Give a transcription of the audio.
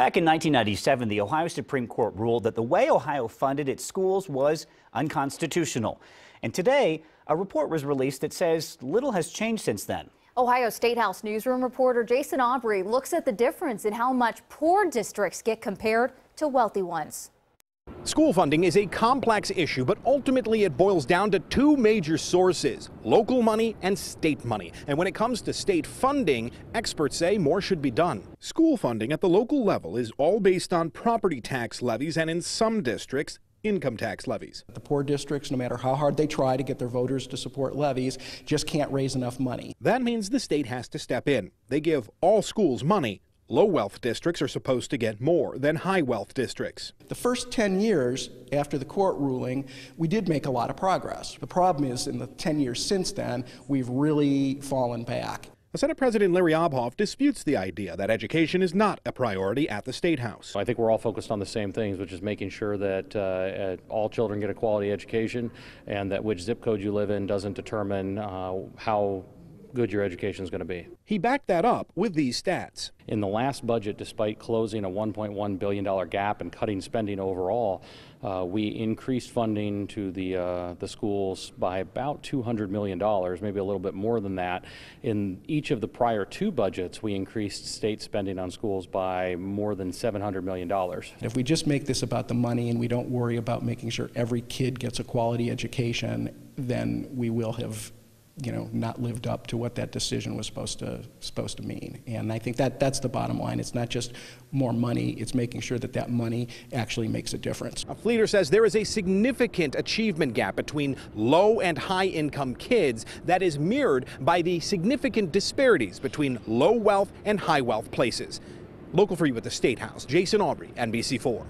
Back in 1997, the Ohio Supreme Court ruled that the way Ohio funded its schools was unconstitutional. And today, a report was released that says little has changed since then. Ohio State House newsroom reporter Jason Aubrey looks at the difference in how much poor districts get compared to wealthy ones. School funding is a complex issue, but ultimately it boils down to two major sources: local money and state money. And when it comes to state funding, experts say more should be done. School funding at the local level is all based on property tax levies and, in some districts, income tax levies. The poor districts, no matter how hard they try to get their voters to support levies, just can't raise enough money. That means the state has to step in. They give all schools money. Low-wealth districts are supposed to get more than high-wealth districts. The first 10 years after the court ruling, we did make a lot of progress. The problem is, in the 10 years since then, we've really fallen back. Senate President Larry Obhoff disputes the idea that education is not a priority at the State House. I think we're all focused on the same things, which is making sure that all children get a quality education, and that which zip code you live in doesn't determine how good your education is going to be. He backed that up with these stats. In the last budget, despite closing a $1.1 billion gap and cutting spending overall, we increased funding to the schools by about $200 million, maybe a little bit more than that. In each of the prior two budgets, we increased state spending on schools by more than $700 million. If we just make this about the money and we don't worry about making sure every kid gets a quality education, then we will have not lived up to what that decision was supposed to mean. And I think that's the bottom line. It's not just more money, it's making sure that that money actually makes a difference. Fleeter says there is a significant achievement gap between low and high income kids that is mirrored by the significant disparities between low wealth and high wealth places. Local for you at the State House, Jason Aubrey, NBC4.